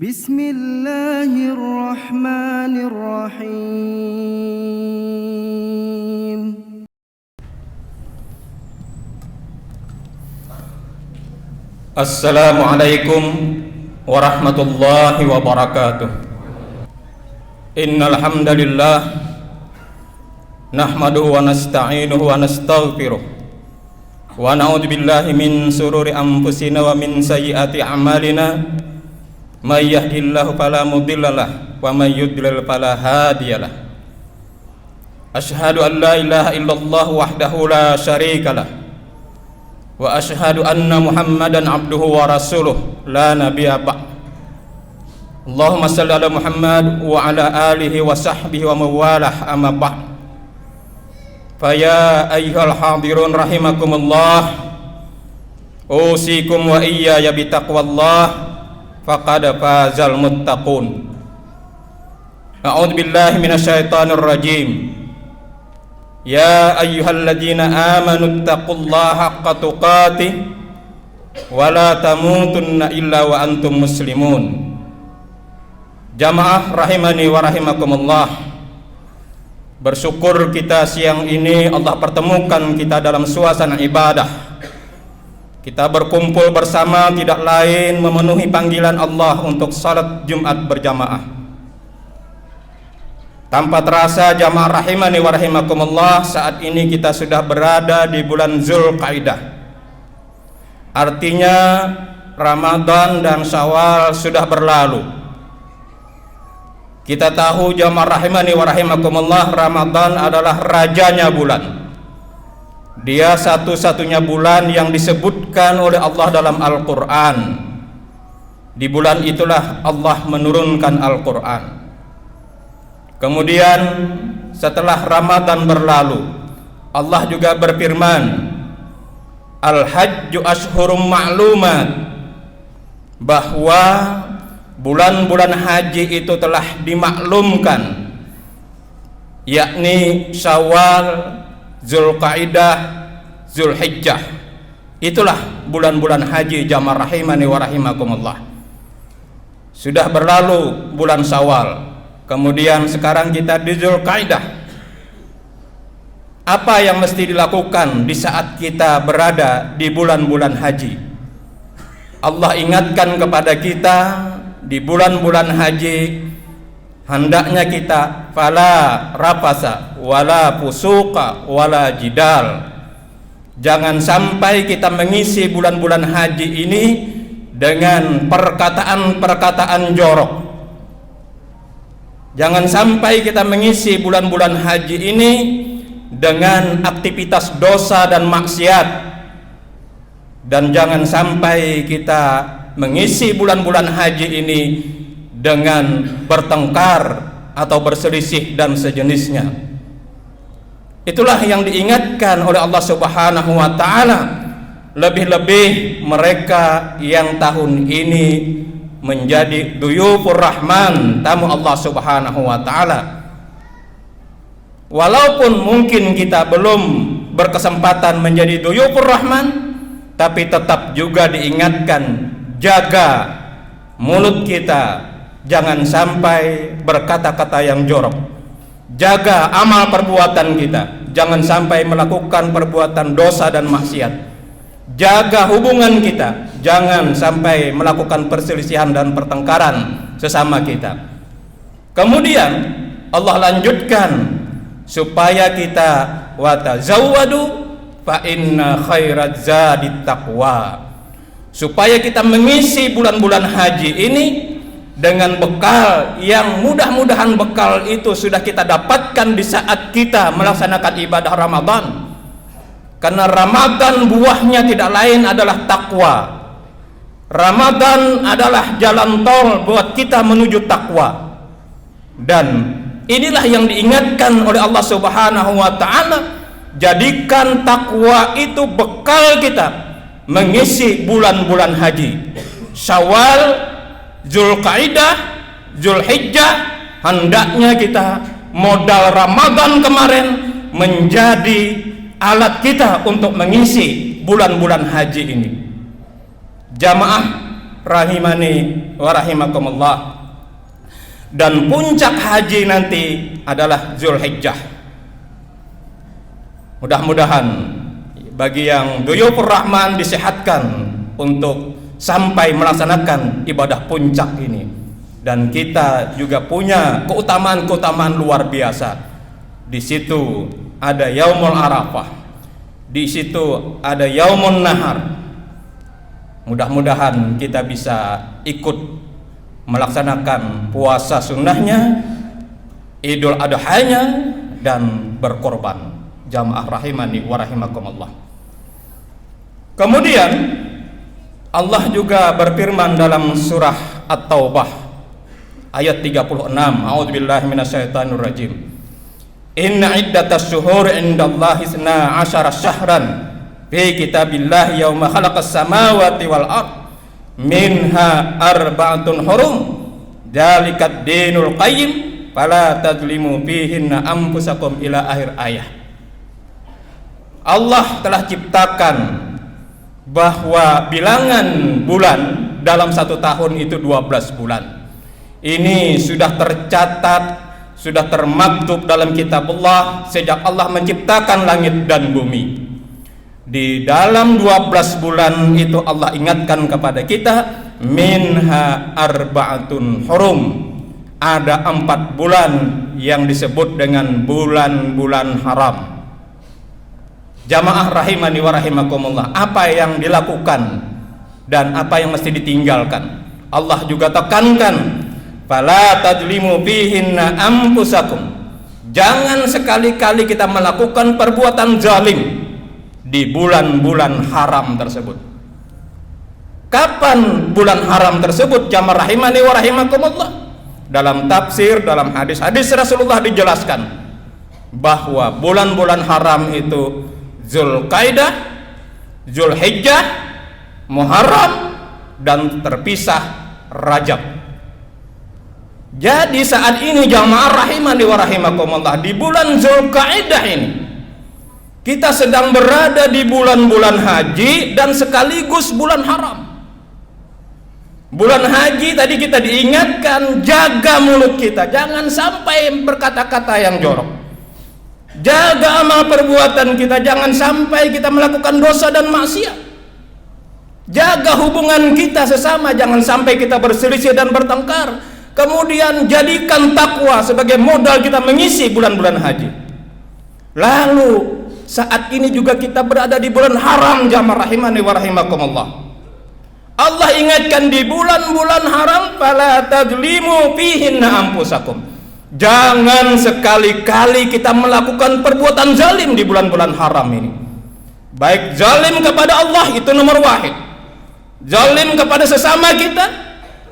Bismillahirrahmanirrahim. Assalamualaikum warahmatullahi wabarakatuh. Innal hamdalillah nahmaduhu wa nasta'inuhu wa nastaghfiruh wa na'udzu billahi min sururi anfusina wa min sayyiati a'malina may yahdihillahu fala mudhillalah wa may yudlil fala hadiyalah. Asyhadu an la ilaha illallah wahdahu la syarikalah wa asyhadu anna Muhammadan abduhu wa rasuluh la nabiyya ba'd. Allahumma shalli ala Muhammad wa ala alihi wa sahbihi wa mawalah amma ba'd. Fa ya ayyuhal hadirun rahimakumullah, usikum wa iyaya bitaqwallah faqad fazal muttaqun. A'udzu billahi minasyaitonir rajim. Ya ayyuhalladzina amanu taqullaha haqqa tuqatih wa la tamutunna illa wa antum muslimun. Jamaah rahimani wa rahimakumullah, bersyukur kita siang ini Allah pertemukan kita dalam suasana ibadah. Kita berkumpul bersama tidak lain memenuhi panggilan Allah untuk salat Jumat berjamaah. Tanpa terasa jamaah rahimani wa rahimakumullah, saat ini kita sudah berada di bulan Zulqaidah. Artinya Ramadan dan Syawal sudah berlalu. Kita tahu jamaah rahimani wa rahimakumullah, Ramadan adalah rajanya bulan. Dia satu-satunya bulan yang disebutkan oleh Allah dalam Al-Quran. Di bulan itulah Allah menurunkan Al-Quran. Kemudian setelah Ramadan berlalu, Allah juga berfirman, Al-Hajju ashhurum ma'lumat, bahwa bulan-bulan haji itu telah dimaklumkan, yakni Syawal, Zulqaidah, Zulhijjah. Itulah bulan-bulan haji jamaah rahimani wa rahimakumullah. Sudah berlalu bulan Syawal, kemudian sekarang kita di Zulqaidah. Apa yang mesti dilakukan di saat kita berada di bulan-bulan haji? Allah ingatkan kepada kita, di bulan-bulan haji hendaknya kita fala rafasa wala fusuqa wala jidal. Jangan sampai kita mengisi bulan-bulan haji ini dengan perkataan-perkataan jorok. Jangan sampai kita mengisi bulan-bulan haji ini dengan aktivitas dosa dan maksiat. Dan jangan sampai kita mengisi bulan-bulan haji ini dengan bertengkar atau berselisih dan sejenisnya. Itulah yang diingatkan oleh Allah Subhanahu wa ta'ala. Lebih-lebih mereka yang tahun ini menjadi duyufur rahman, tamu Allah Subhanahu wa ta'ala. Walaupun mungkin kita belum berkesempatan menjadi duyufur rahman, tapi tetap juga diingatkan, jaga mulut kita, jangan sampai berkata-kata yang jorok. Jaga amal perbuatan kita, jangan sampai melakukan perbuatan dosa dan maksiat. Jaga hubungan kita, jangan sampai melakukan perselisihan dan pertengkaran sesama kita. Kemudian Allah lanjutkan supaya kita watazawwadu fa inna khairaz zadit taqwa, supaya kita mengisi bulan-bulan haji ini dengan bekal yang mudah-mudahan bekal itu sudah kita dapatkan di saat kita melaksanakan ibadah Ramadan. Karena Ramadan buahnya tidak lain adalah takwa. Ramadan adalah jalan tol buat kita menuju takwa. Dan inilah yang diingatkan oleh Allah Subhanahu wa ta'ala. Jadikan takwa itu bekal kita mengisi bulan-bulan haji. Syawal, Zulqaidah, Zulhijjah, hendaknya kita modal Ramadan kemarin menjadi alat kita untuk mengisi bulan-bulan haji ini. Jamaah rahimani wa rahimakumullah. Dan puncak haji nanti adalah Zulhijjah. Mudah-mudahan bagi yang duyufur rahman disehatkan untuk sampai melaksanakan ibadah puncak ini. Dan kita juga punya keutamaan-keutamaan luar biasa. Di situ ada Yaumul Arafah, di situ ada Yaumun Nahar. Mudah-mudahan kita bisa ikut melaksanakan puasa sunnahnya, Idul Adhanya, dan berkorban. Jamaah rahimani wa rahimakumullah. Kemudian Allah juga berfirman dalam surah At-Taubah ayat 36, a'udzubillahi minasyaitonir rajim. Inna iddatas syuhur indallahi 12 syahran fi kitabillahi yauma khalaqas samawati wal ard minha arba'atun hurum dzalikad dinul qayyim fala tadzlimu fihinna anfusakum ila akhir ayat. Allah telah ciptakan bahwa bilangan bulan dalam satu tahun itu 12 bulan. Ini sudah tercatat, sudah termaktub dalam kitab Allah sejak Allah menciptakan langit dan bumi. Di dalam 12 bulan itu Allah ingatkan kepada kita, minha arba'atun hurum. Ada 4 bulan yang disebut dengan bulan-bulan haram. Jamaah rahimani wa rahimakumullah, apa yang dilakukan dan apa yang mesti ditinggalkan. Allah juga tekankan, fala tadzlimu fihinna anfusakum. Jangan sekali-kali kita melakukan perbuatan zalim di bulan-bulan haram tersebut. Kapan bulan haram tersebut? Jamaah rahimani wa rahimakumullah. Dalam tafsir, dalam hadis-hadis Rasulullah dijelaskan bahwa bulan-bulan haram itu Zulqaidah, Zulhijjah, Muharram, dan terpisah Rajab. Jadi saat ini jamaah rahimani wa rahimakumullah, di bulan Zulqaidah ini kita sedang berada di bulan-bulan haji dan sekaligus bulan haram. Bulan haji tadi kita diingatkan, jaga mulut kita, jangan sampai berkata-kata yang jorok. Jaga amal perbuatan kita, jangan sampai kita melakukan dosa dan maksiat. Jaga hubungan kita sesama, jangan sampai kita berselisih dan bertengkar. Kemudian jadikan takwa sebagai modal kita mengisi bulan-bulan haji. Lalu saat ini juga kita berada di bulan haram, jamaah rahimani wa rahimakumullah. Allah ingatkan di bulan-bulan haram, fala tadzlimu fihinna anfusakum. Jangan sekali-kali kita melakukan perbuatan zalim di bulan-bulan haram ini. Baik zalim kepada Allah, itu nomor wahid. Zalim kepada sesama kita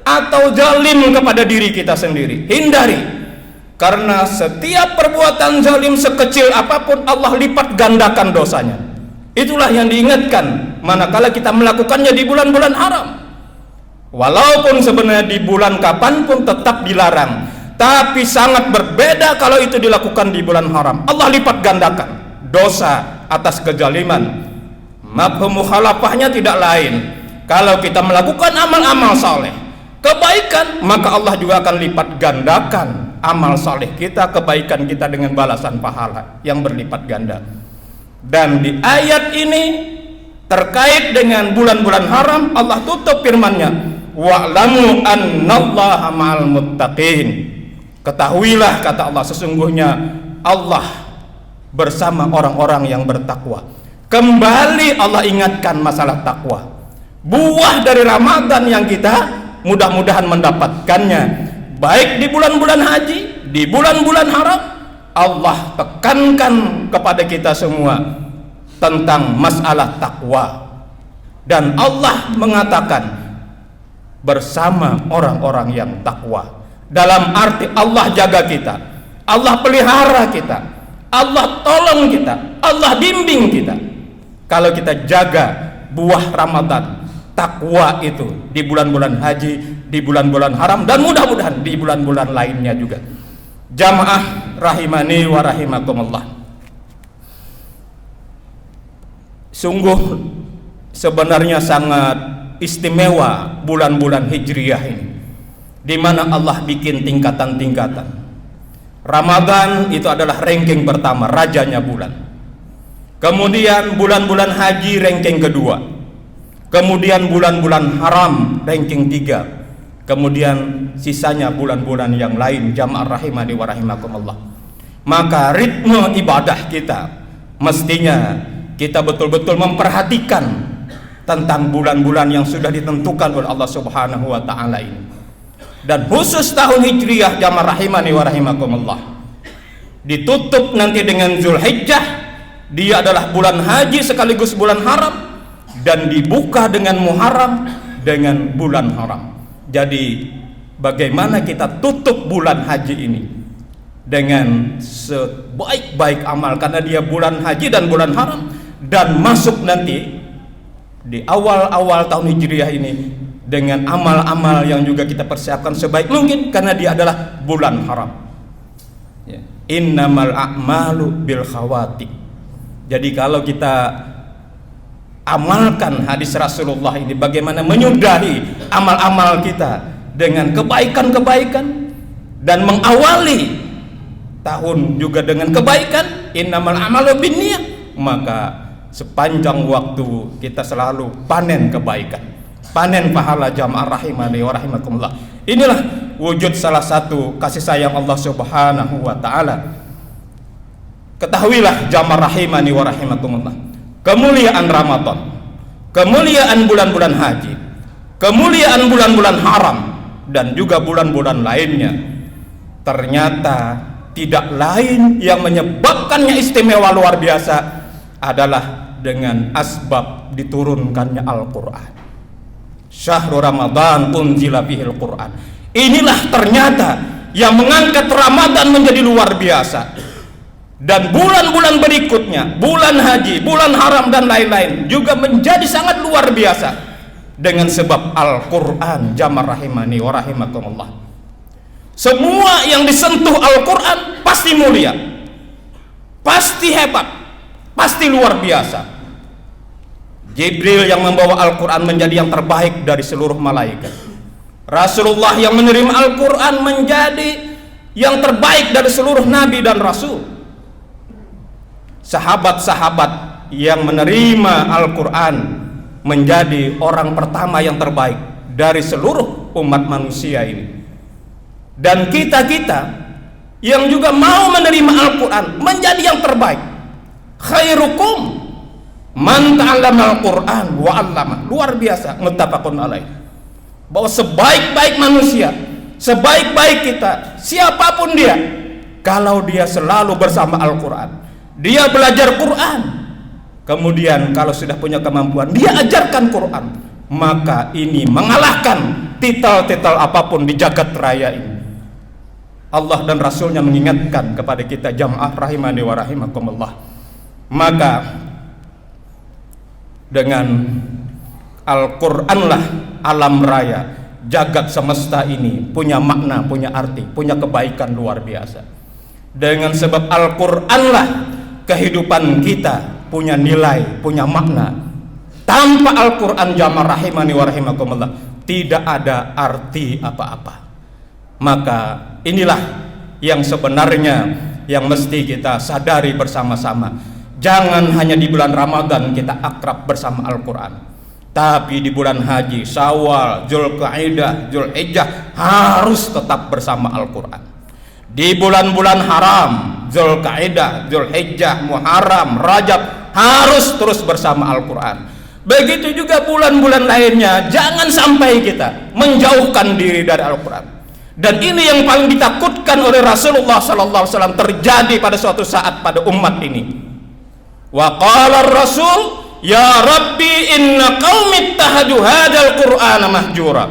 atau zalim kepada diri kita sendiri. Hindari. Karena setiap perbuatan zalim sekecil apapun Allah lipat gandakan dosanya. Itulah yang diingatkan manakala kita melakukannya di bulan-bulan haram. Walaupun sebenarnya di bulan kapanpun tetap dilarang, tapi sangat berbeda kalau itu dilakukan di bulan haram. Allah lipat gandakan dosa atas kezaliman. Mafhum mukhalafahnya tidak lain, kalau kita melakukan amal-amal saleh, kebaikan, maka Allah juga akan lipat gandakan amal saleh kita, kebaikan kita dengan balasan pahala yang berlipat ganda. Dan di ayat ini terkait dengan bulan-bulan haram, Allah tutup firman-Nya, wa'lamu annallaha ma'al muttaqin. Ketahuilah, kata Allah, sesungguhnya Allah bersama orang-orang yang bertakwa. Kembali Allah ingatkan masalah takwa. Buah dari Ramadan yang kita mudah-mudahan mendapatkannya, baik di bulan-bulan haji, di bulan-bulan haram, Allah tekankan kepada kita semua tentang masalah takwa. Dan Allah mengatakan bersama orang-orang yang takwa. Dalam arti Allah jaga kita, Allah pelihara kita, Allah tolong kita, Allah bimbing kita. Kalau kita jaga buah Ramadan, takwa itu di bulan-bulan haji, di bulan-bulan haram, dan mudah-mudahan di bulan-bulan lainnya juga. Jamaah rahimani wa rahimakumullah. Sungguh sebenarnya sangat istimewa bulan-bulan Hijriyah ini, di mana Allah bikin tingkatan-tingkatan. Ramadan itu adalah ranking pertama, rajanya bulan. Kemudian bulan-bulan haji ranking kedua. Kemudian bulan-bulan haram ranking 3. Kemudian sisanya bulan-bulan yang lain, jamaah rahimani wa rahimakumullah. Maka ritme ibadah kita mestinya kita betul-betul memperhatikan tentang bulan-bulan yang sudah ditentukan oleh Allah Subhanahu wa taala ini. Dan khusus tahun Hijriyah, jamaah rahimani wa rahimakumullah, ditutup nanti dengan Zulhijjah. Dia adalah bulan haji sekaligus bulan haram, dan dibuka dengan Muharram dengan bulan haram. Jadi bagaimana kita tutup bulan haji ini dengan sebaik-baik amal, karena dia bulan haji dan bulan haram, dan masuk nanti di awal-awal tahun Hijriyah ini dengan amal-amal yang juga kita persiapkan sebaik mungkin, karena dia adalah bulan haram. Ya. Innamal a'malu bil khawatim. Jadi kalau kita amalkan hadis Rasulullah ini, bagaimana menyudahi amal-amal kita dengan kebaikan-kebaikan dan mengawali tahun juga dengan kebaikan, innamal a'malu binniyah, maka sepanjang waktu kita selalu panen kebaikan, panen pahala, jamaah rahimani wa rahimakumullah. Inilah wujud salah satu kasih sayang Allah Subhanahu wa taala. Ketahuilah jamaah rahimani wa rahimakumullah, kemuliaan Ramadan, kemuliaan bulan-bulan haji, kemuliaan bulan-bulan haram, dan juga bulan-bulan lainnya, ternyata tidak lain yang menyebabkannya istimewa luar biasa adalah dengan asbab diturunkannya Al-Quran. Syahrul Ramadan unzila fihil Quran. Inilah ternyata yang mengangkat Ramadan menjadi luar biasa. Dan bulan-bulan berikutnya, bulan haji, bulan haram dan lain-lain juga menjadi sangat luar biasa dengan sebab Al-Quran, jamaah rahimani wa rahimakumullah. Semua yang disentuh Al-Quran pasti mulia, pasti hebat, pasti luar biasa. Jibril yang membawa Al-Quran menjadi yang terbaik dari seluruh malaikat. Rasulullah yang menerima Al-Quran menjadi yang terbaik dari seluruh nabi dan rasul. Sahabat-sahabat yang menerima Al-Quran menjadi orang pertama yang terbaik dari seluruh umat manusia ini. Dan kita-kita yang juga mau menerima Al-Quran menjadi yang terbaik. Khairukum man ta'allama Al-Quran wa 'allama. Luar biasa, muttafaqun alaih. Bahwa sebaik-baik manusia, sebaik-baik kita, siapapun dia, kalau dia selalu bersama Al-Quran, dia belajar Quran, kemudian kalau sudah punya kemampuan dia ajarkan Quran, maka ini mengalahkan titel-titel apapun di jagat raya ini. Allah dan Rasulnya mengingatkan kepada kita, jamaah rahimani wa rahimakumullah, maka dengan Al-Quranlah alam raya, jagat semesta ini punya makna, punya arti, punya kebaikan luar biasa. Dengan sebab Al-Quranlah kehidupan kita punya nilai, punya makna. Tanpa Al-Quran, jamaah rahimani wa rahimakumullah, tidak ada arti apa-apa. Maka inilah yang sebenarnya yang mesti kita sadari bersama-sama. Jangan hanya di bulan Ramadan kita akrab bersama Al-Quran, tapi di bulan haji, Syawal, Zulqa'dah, Zulhijjah harus tetap bersama Al-Quran. Di bulan-bulan haram, Zulqa'dah, Zulhijjah, Muharram, Rajab, harus terus bersama Al-Quran. Begitu juga bulan-bulan lainnya, jangan sampai kita menjauhkan diri dari Al-Quran. Dan ini yang paling ditakutkan oleh Rasulullah SAW terjadi pada suatu saat pada umat ini. Wa qala ar-rasul ya rabbi inna qaumi ittahadu hadzal qur'ana mahjura.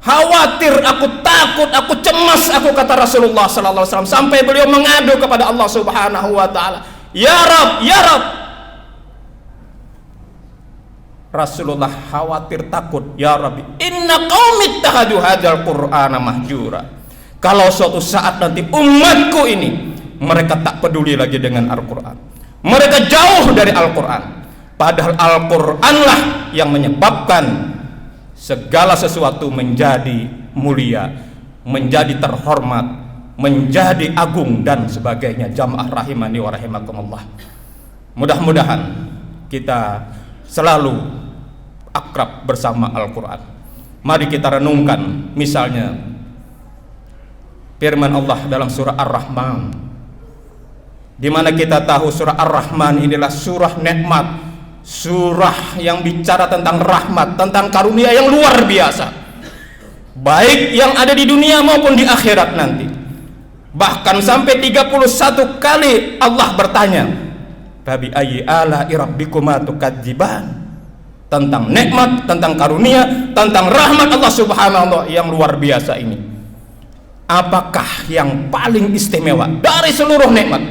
Khawatir, aku takut, aku cemas, aku kata Rasulullah SAW, sampai beliau mengadu kepada Allah Subhanahu wa taala, ya Rabb, ya Rabb. Rasulullah khawatir, takut, ya Rabbi inna qaumi ittahadu hadzal qur'ana mahjura. Kalau suatu saat nanti umatku ini mereka tak peduli lagi dengan Al-Quran, mereka jauh dari Al-Quran, Padahal Al-Qur'anlah yang menyebabkan segala sesuatu menjadi mulia, menjadi terhormat, menjadi agung dan sebagainya. Jamaah rahimani wa rahimakumullah. Mudah-mudahan kita selalu akrab bersama Al-Qur'an. Mari kita renungkan misalnya firman Allah dalam surah Ar-Rahman, di mana kita tahu surah Ar-Rahman inilah surah nikmat, surah yang bicara tentang rahmat, tentang karunia yang luar biasa, baik yang ada di dunia maupun di akhirat nanti. Bahkan sampai 31 kali Allah bertanya, "Fabi ayyi ala'i rabbikuma tukadziban?" Tentang nikmat, tentang karunia, tentang rahmat Allah Subhanahu wa ta'ala yang luar biasa ini. Apakah yang paling istimewa dari seluruh nikmat,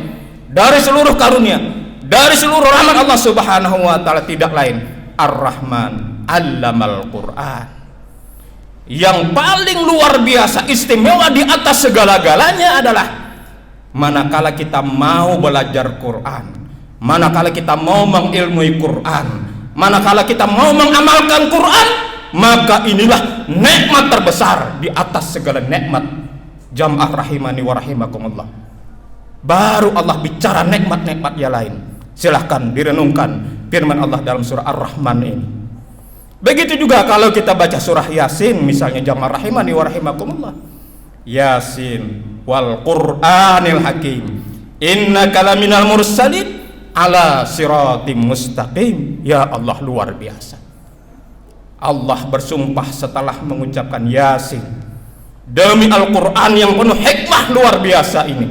dari seluruh karunia, dari seluruh rahmat Allah Subhanahu wa ta'ala? Tidak lain, Ar-Rahman 'allamal Qur'an. Yang paling luar biasa istimewa di atas segala-galanya adalah manakala kita mau belajar Quran, manakala kita mau mengilmui Quran, manakala kita mau mengamalkan Quran, maka inilah nikmat terbesar di atas segala nikmat. Jamaah rahimani wa rahimakumullah. Baru Allah bicara nikmat-nikmat yang lain. Silahkan direnungkan firman Allah dalam surah Ar-Rahman ini. Begitu juga kalau kita baca surah Yasin misalnya, jamaah rahimani wa rahimakumullah. Yasin wal Qur'anil Hakim, innaka laminal mursalin ala siratim mustaqim. Ya Allah, luar biasa. Allah bersumpah setelah mengucapkan Yasin, demi Al-Quran yang penuh hikmah luar biasa ini.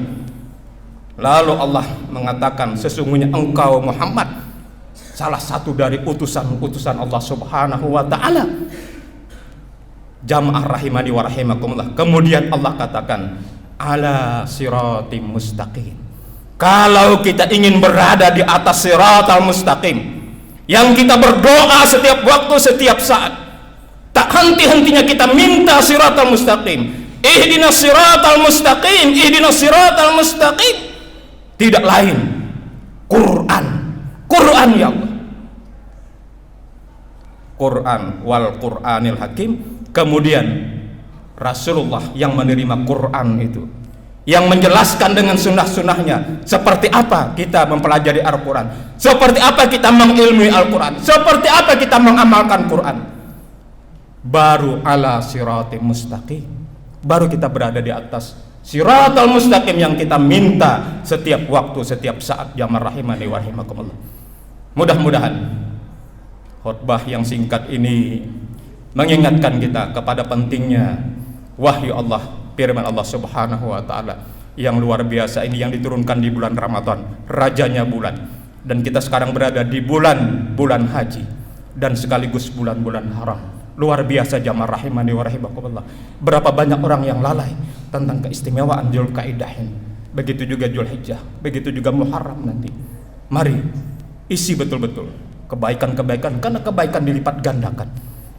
Lalu Allah mengatakan, sesungguhnya engkau Muhammad salah satu dari utusan-utusan Allah Subhanahu wa ta'ala. Jamaah rahimani wa rahimakumullah. Kemudian Allah katakan ala siratim mustaqim. Kalau kita ingin berada di atas siratal mustaqim, yang kita berdoa setiap waktu, setiap saat, tak henti-hentinya kita minta siratal mustaqim, ihdinas siratal mustaqim, ihdinas siratal mustaqim. Tidak lain Quran, Quran ya Allah, Quran wal Qur'anil Hakim. Kemudian Rasulullah yang menerima Quran itu, yang menjelaskan dengan sunnah-sunnahnya seperti apa kita mempelajari Al-Quran, seperti apa kita mengilmui Al-Quran, seperti apa kita mengamalkan Quran. Baru ala siratim mustaqim, baru kita berada di atas siratal mustaqim yang kita minta setiap waktu, setiap saat. Jamaah rahimani wa rahimakumullah. Mudah-mudahan khutbah yang singkat ini mengingatkan kita kepada pentingnya wahyu Allah, firman Allah Subhanahu wa ta'ala yang luar biasa ini, yang diturunkan di bulan Ramadan, rajanya bulan. Dan kita sekarang berada di bulan haji dan sekaligus bulan-bulan haram. Luar biasa jamaah rahimani wa rahimakumullah. Berapa banyak orang yang lalai tentang keistimewaan Dzulqa'dah ini. Begitu juga Dzulhijjah, begitu juga Muharram nanti. Mari isi betul-betul kebaikan-kebaikan, karena kebaikan dilipat gandakan.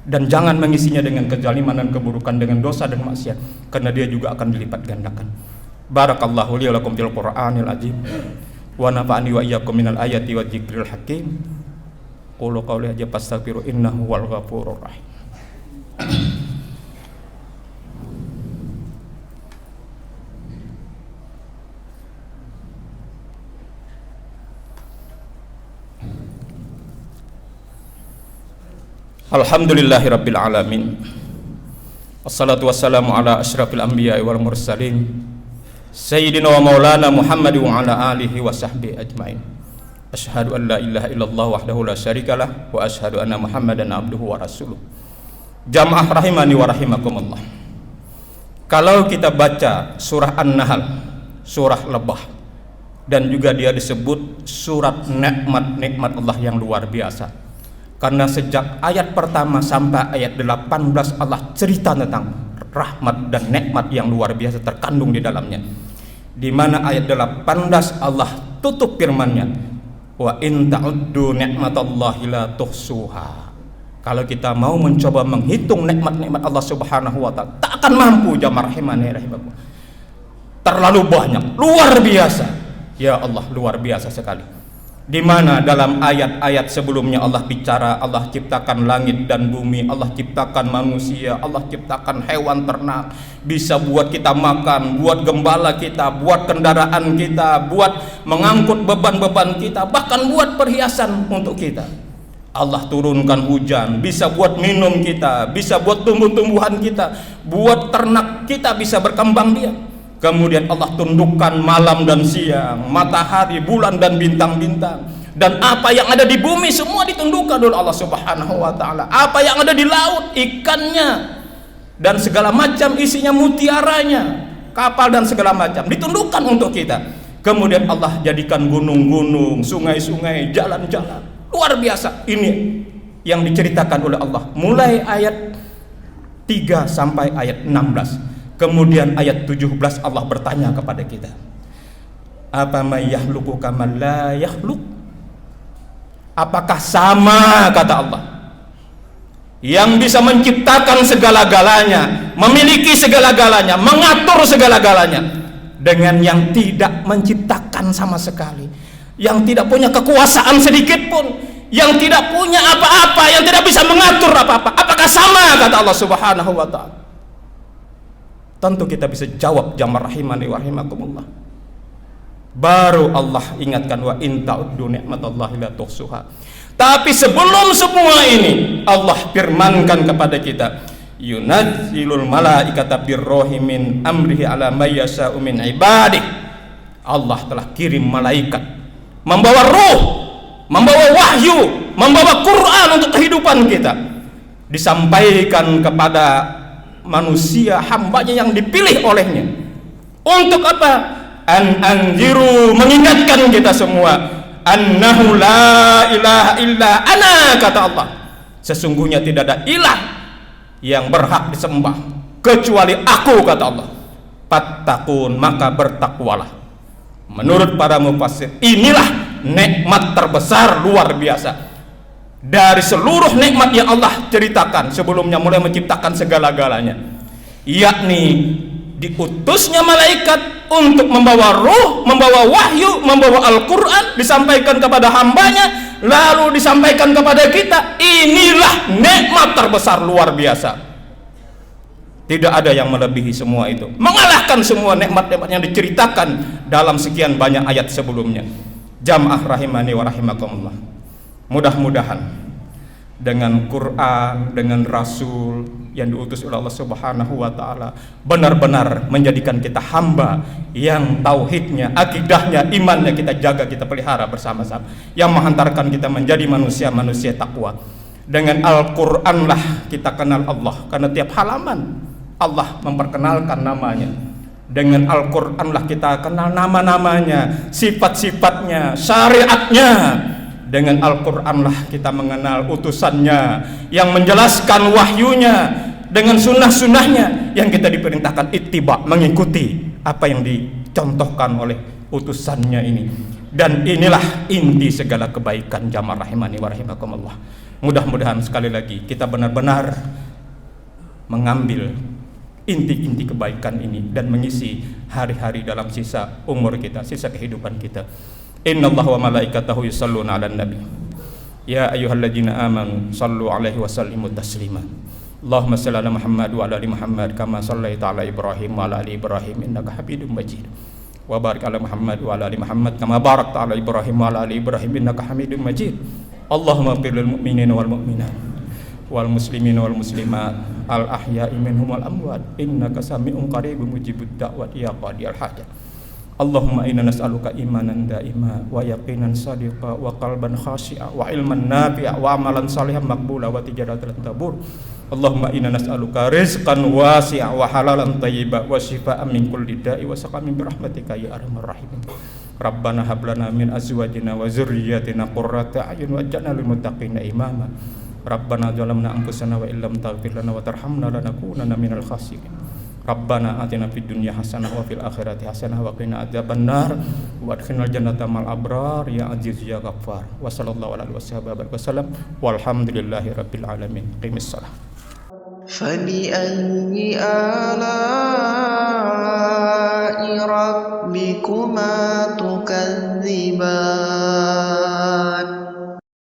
Dan jangan mengisinya dengan kezaliman dan keburukan, dengan dosa dan maksiat, karena dia juga akan dilipat gandakan. Barakallahu li wa lakum fil Qur'anil azim wa nafa'ani wa iyyakum minal ayati wa dzikril hakim. Qulu qawli hadza fastaghfiru innahu wal ghafurur rahim. Alhamdulillahirabbil alamin. Wassalatu wassalamu ala asyrafil anbiya'i wal mursalin sayyidina wa maulana Muhammad wa ala alihi wa sahbihi ajmain. Asyhadu an la ilaha illallah wahdahu la syarikalah wa asyhadu anna Muhammadan abduhu wa rasuluh. Jamaah rahimani wa rahimakumullah. Kalau kita baca surah An-Nahl, surah lebah, dan juga dia disebut surat nikmat-nikmat Allah yang luar biasa. Karena sejak ayat pertama sampai ayat 18 Allah cerita tentang rahmat dan nikmat yang luar biasa terkandung di dalamnya. Di mana ayat 18 Allah tutup firman-Nya, wa in ta'uddu ni'matallahi la tuhsuha. Kalau kita mau mencoba menghitung nikmat-nikmat Allah Subhanahu wa ta'ala, tak akan mampu jamaah rahimani rahimakumullah. Terlalu banyak, luar biasa. Ya Allah, luar biasa sekali. Di mana dalam ayat-ayat sebelumnya Allah bicara, Allah ciptakan langit dan bumi, Allah ciptakan manusia, Allah ciptakan hewan ternak, bisa buat kita makan, buat gembala kita, buat kendaraan kita, buat mengangkut beban-beban kita, bahkan buat perhiasan untuk kita. Allah turunkan hujan, bisa buat minum kita, bisa buat tumbuh-tumbuhan kita, buat ternak kita bisa berkembang biak. Kemudian Allah tundukkan malam dan siang, matahari, bulan dan bintang-bintang, dan apa yang ada di bumi semua ditundukkan oleh Allah Subhanahu wa taala. Apa yang ada di laut, ikannya dan segala macam isinya, mutiaranya, kapal dan segala macam ditundukkan untuk kita. Kemudian Allah jadikan gunung-gunung, sungai-sungai, jalan-jalan. Luar biasa. Ini yang diceritakan oleh Allah mulai ayat 3 sampai ayat 16. Kemudian ayat 17 Allah bertanya kepada kita, apa may yakhluqu kaman la yakhluq? Apakah sama, kata Allah, yang bisa menciptakan segala-galanya, memiliki segala-galanya, mengatur segala-galanya, dengan yang tidak menciptakan sama sekali, yang tidak punya kekuasaan sedikit pun, yang tidak punya apa-apa, yang tidak bisa mengatur apa-apa? Apakah sama, kata Allah Subhanahu wa ta'ala? Tentu kita bisa jawab, jamaah rahimani wa rahimakumullah. Baru Allah ingatkan, wa in ta'uddu ni'matallahi la tuhsuha. Tapi sebelum semua ini Allah firmankan kepada kita, yunazzilul malaikata birruhi min amrihi ala may yasha'u min ibadihi. Allah telah kirim malaikat membawa ruh, membawa wahyu, membawa Quran untuk kehidupan kita, disampaikan kepada manusia, hambanya yang dipilih olehnya. Untuk apa? Anziru, mengingatkan kita semua, annahu la ilaha illa ana, kata Allah, sesungguhnya tidak ada ilah yang berhak disembah kecuali aku, kata Allah. Fattaqun, maka bertakwalah. Menurut para mufassir, inilah nikmat terbesar, luar biasa dari seluruh nikmat yang Allah ceritakan sebelumnya, mulai menciptakan segala-galanya, yakni diutusnya malaikat untuk membawa ruh, membawa wahyu, membawa Al-Quran, disampaikan kepada hambanya, lalu disampaikan kepada kita. Inilah nikmat terbesar, luar biasa. Tidak ada yang melebihi semua itu, mengalahkan semua nikmat-nikmat yang diceritakan dalam sekian banyak ayat sebelumnya. Jamaah rahimani wa rahimakumullah, mudah-mudahan dengan Quran, dengan Rasul yang diutus oleh Allah Subhanahu wa ta'ala, benar-benar menjadikan kita hamba yang tauhidnya, akidahnya, imannya kita jaga, kita pelihara bersama-sama, yang menghantarkan kita menjadi manusia-manusia takwa. Dengan Al-Quran lah kita kenal Allah, karena tiap halaman Allah memperkenalkan namanya. Dengan Al-Quran lah kita kenal nama-namanya, sifat-sifatnya, syariatnya. Dengan Al-Quran lah kita mengenal utusannya yang menjelaskan wahyunya, dengan sunnah-sunnahnya yang kita diperintahkan ittiba, mengikuti apa yang dicontohkan oleh utusannya ini. Dan inilah inti segala kebaikan, jamaah rahimani wa rahimakumullah. Mudah-mudahan sekali lagi kita benar-benar mengambil inti-inti kebaikan ini dan mengisi hari-hari dalam sisa umur kita, sisa kehidupan kita. Innallaha wa malaikatahu yusholluna 'alan nabi. Ya ayyuhalladzina amanu shallu 'alaihi wa sallimu taslima. Allahumma shalli 'ala Muhammad wa 'ala ali Muhammad kama shallaita 'ala Ibrahim wa 'ala ali Ibrahim innaka Hamidum Majid. Wa barik 'ala Muhammad wa 'ala ali Muhammad kama barakta 'ala Ibrahim wa 'ala ali Ibrahim innaka Hamidum Majid. Allahumma ighfir lil mu'minina wal mu'minat wal muslimina wal muslimat al ahya'i minhum wal amwat innaka sami'un qaribun mujibud da'wat ya qadiyal hajat. Allahumma inna nas'aluka imanan da'ima wa yaqinan sadiqa wa qalban khashi'a wa ilman nafi'a wa amalan salihan maqbula wa tijaratan tabur. Allahumma inna nas'aluka rizqan wasi'a wa halalan thayyiba wa shifaa'an min kulli da'i wa saqamin bi rahmatika ya arhamar rahimin. Rabbana hab lana min azwajina wa dzurriyyatina qurrata a'yun waj'alna lil muttaqina imama. Rabbana zalamna anfusana wa illam taghfir lana wa tarhamna lanakunanna minal khasirin. Rabbana atina fid dunya hasanah wa fil akhirati hasanah wa qina adzabannar wa adkhilnal jannata mal abrar ya aziz ya ghaffar. Wa sallallahu alaihi wasallam walhamdulillahi rabbil alamin. Qimis shalah. فبأي آلاء ربكما تكذبان